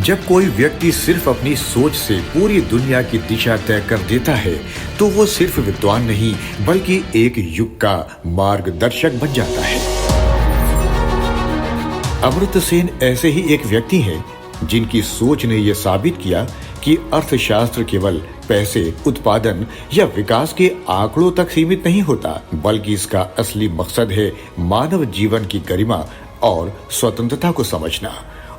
जब कोई व्यक्ति सिर्फ अपनी सोच से पूरी दुनिया की दिशा तय कर देता है तो वो सिर्फ विद्वान नहीं बल्कि एक युग का मार्गदर्शक बन जाता है। अमर्त्य सेन ऐसे ही एक व्यक्ति हैं जिनकी सोच ने यह साबित किया कि अर्थशास्त्र केवल पैसे, उत्पादन या विकास के आंकड़ों तक सीमित नहीं होता, बल्कि इसका असली मकसद है मानव जीवन की गरिमा और स्वतंत्रता को समझना।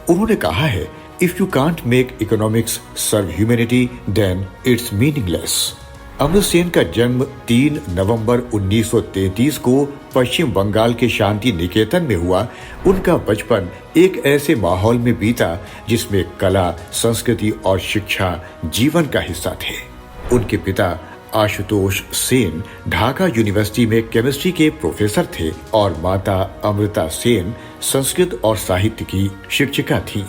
उन्होंने कहा है, if you can't make economics serve humanity then it's meaningless. Amartya Sen का जन्म 3 नवंबर 1933 को पश्चिम बंगाल के शांति निकेतन में हुआ। उनका बचपन एक ऐसे माहौल में बीता जिसमें कला, संस्कृति और शिक्षा जीवन का हिस्सा थे। उनके पिता आशुतोष सेन ढाका यूनिवर्सिटी में केमिस्ट्री के प्रोफेसर थे और माता अमृता सेन संस्कृत और साहित्य की शिक्षिका थी।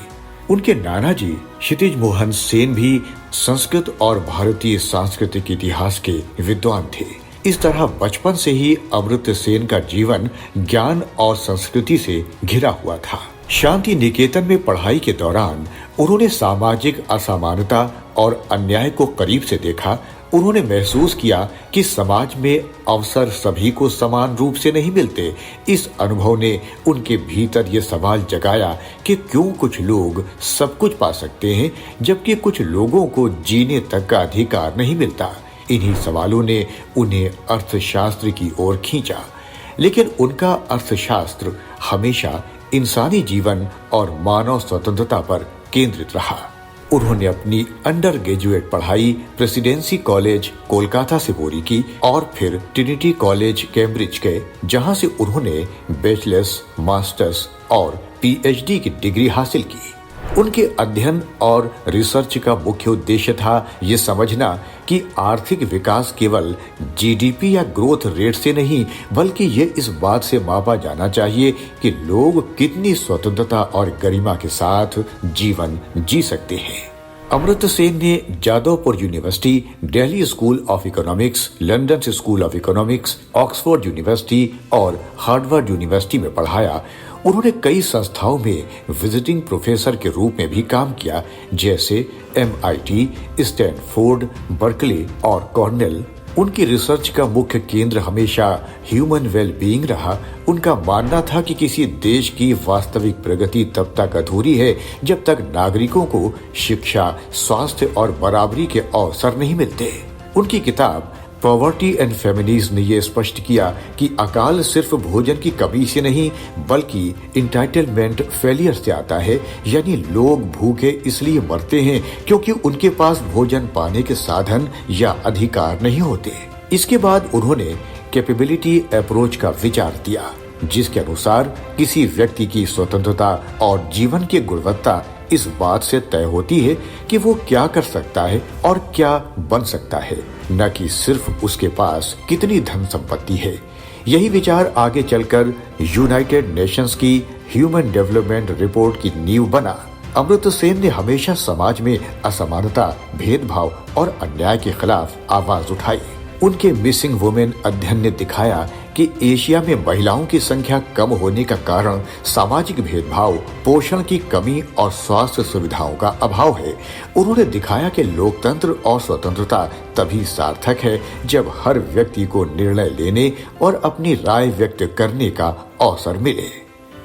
उनके नाना जी क्षितिज मोहन सेन भी संस्कृत और भारतीय सांस्कृतिक इतिहास के विद्वान थे। इस तरह बचपन से ही अमर्त्य सेन का जीवन ज्ञान और संस्कृति से घिरा हुआ था। शांति निकेतन में पढ़ाई के दौरान उन्होंने सामाजिक असमानता और अन्याय को करीब से देखा। उन्होंने महसूस किया कि समाज में अवसर सभी को समान रूप से नहीं मिलते। इस अनुभव ने उनके भीतर ये सवाल जगाया कि क्यों कुछ लोग सब कुछ पा सकते हैं जबकि कुछ लोगों को जीने तक का अधिकार नहीं मिलता। इन्हीं सवालों ने उन्हें अर्थशास्त्र की ओर खींचा, लेकिन उनका अर्थशास्त्र हमेशा इंसानी जीवन और मानव स्वतंत्रता पर केंद्रित रहा। उन्होंने अपनी अंडर ग्रेजुएट पढ़ाई प्रेसिडेंसी कॉलेज कोलकाता से पूरी की और फिर ट्रिनिटी कॉलेज कैम्ब्रिज गए, जहां से उन्होंने बैचलर्स, मास्टर्स और पीएचडी की डिग्री हासिल की। उनके अध्ययन और रिसर्च का मुख्य उद्देश्य था ये समझना कि आर्थिक विकास केवल जीडीपी या ग्रोथ रेट से नहीं बल्कि ये इस बात से मापा जाना चाहिए कि लोग कितनी स्वतंत्रता और गरिमा के साथ जीवन जी सकते हैं। अमर्त्य सेन ने Jadavpur university, Delhi school of economics, London school of economics, Oxford university और हार्वर्ड यूनिवर्सिटी में पढ़ाया। उन्होंने कई संस्थाओं में विजिटिंग प्रोफेसर के रूप में भी काम किया, जैसे MIT, स्टैनफोर्ड, बर्कले और कॉर्नेल। उनकी रिसर्च का मुख्य केंद्र हमेशा ह्यूमन वेलबीइंग रहा। उनका मानना था कि किसी देश की वास्तविक प्रगति तब तक अधूरी है जब तक नागरिकों को शिक्षा, स्वास्थ्य और बराबरी के अवसर नहीं मिलते। उनकी किताब पॉवर्टी एंड फेमिनिज्म ने यह स्पष्ट किया कि अकाल सिर्फ भोजन की कमी से नहीं बल्कि इंटाइटलमेंट फेलियर से आता है, यानी लोग भूखे इसलिए मरते हैं क्योंकि उनके पास भोजन पाने के साधन या अधिकार नहीं होते। इसके बाद उन्होंने कैपेबिलिटी अप्रोच का विचार दिया, जिसके अनुसार किसी व्यक्ति की स्वतंत्रता और जीवन की गुणवत्ता इस बात से तय होती है कि वो क्या कर सकता है और क्या बन सकता है, न कि सिर्फ उसके पास कितनी धन संपत्ति है। यही विचार आगे चलकर यूनाइटेड नेशंस की ह्यूमन डेवलपमेंट रिपोर्ट की नींव बना। अमर्त्य सेन ने हमेशा समाज में असमानता, भेदभाव और अन्याय के खिलाफ आवाज उठाई। उनके मिसिंग वुमेन अध्ययन ने दिखाया कि एशिया में महिलाओं की संख्या कम होने का कारण सामाजिक भेदभाव, पोषण की कमी और स्वास्थ्य सुविधाओं का अभाव है। उन्होंने दिखाया कि लोकतंत्र और स्वतंत्रता तभी सार्थक है जब हर व्यक्ति को निर्णय लेने और अपनी राय व्यक्त करने का अवसर मिले।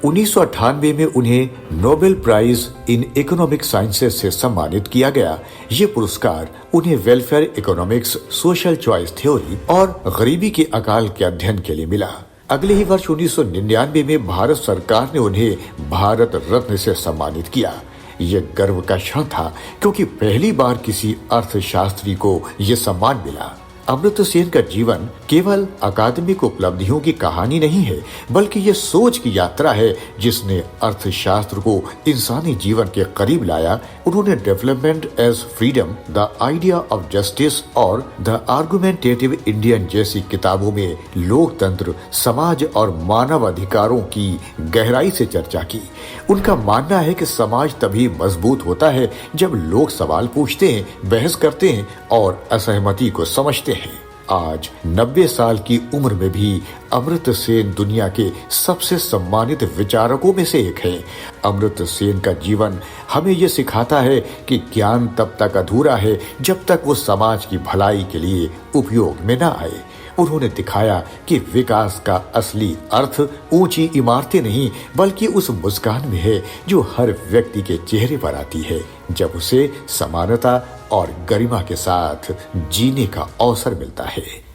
1998 में उन्हें Nobel prize in economic sciences से सम्मानित किया गया। ये पुरस्कार उन्हें welfare economics, social choice theory और गरीबी के अकाल के अध्ययन के लिए मिला। अगले ही वर्ष 1999 में भारत सरकार ने उन्हें भारत रत्न से सम्मानित किया। यह गर्व का क्षण था क्योंकि पहली बार किसी अर्थशास्त्री को यह सम्मान मिला। अमर्त्य सेन का जीवन केवल अकादमिक उपलब्धियों की कहानी नहीं है बल्कि ये सोच की यात्रा है जिसने अर्थशास्त्र को इंसानी जीवन के करीब लाया। उन्होंने development as freedom, the idea of justice और द आर्गुमेंटेटिव इंडियन जैसी किताबों में लोकतंत्र, समाज और मानव अधिकारों की गहराई से चर्चा की। उनका मानना है कि समाज तभी मजबूत होता है जब लोग सवाल पूछते हैं, बहस करते हैं और असहमति को समझते हैं। आज 90 साल की उम्र में भी अमर्त्य सेन दुनिया के सबसे सम्मानित विचारकों में से एक है। अमर्त्य सेन का जीवन हमें ये सिखाता है कि ज्ञान तब तक अधूरा है जब तक वो समाज की भलाई के लिए उपयोग में न आए। उन्होंने दिखाया कि विकास का असली अर्थ ऊंची इमारतें नहीं बल्कि उस मुस्कान में है जो हर व्यक्ति के चेहरे पर आती है जब उसे समानता और गरिमा के साथ जीने का अवसर मिलता है।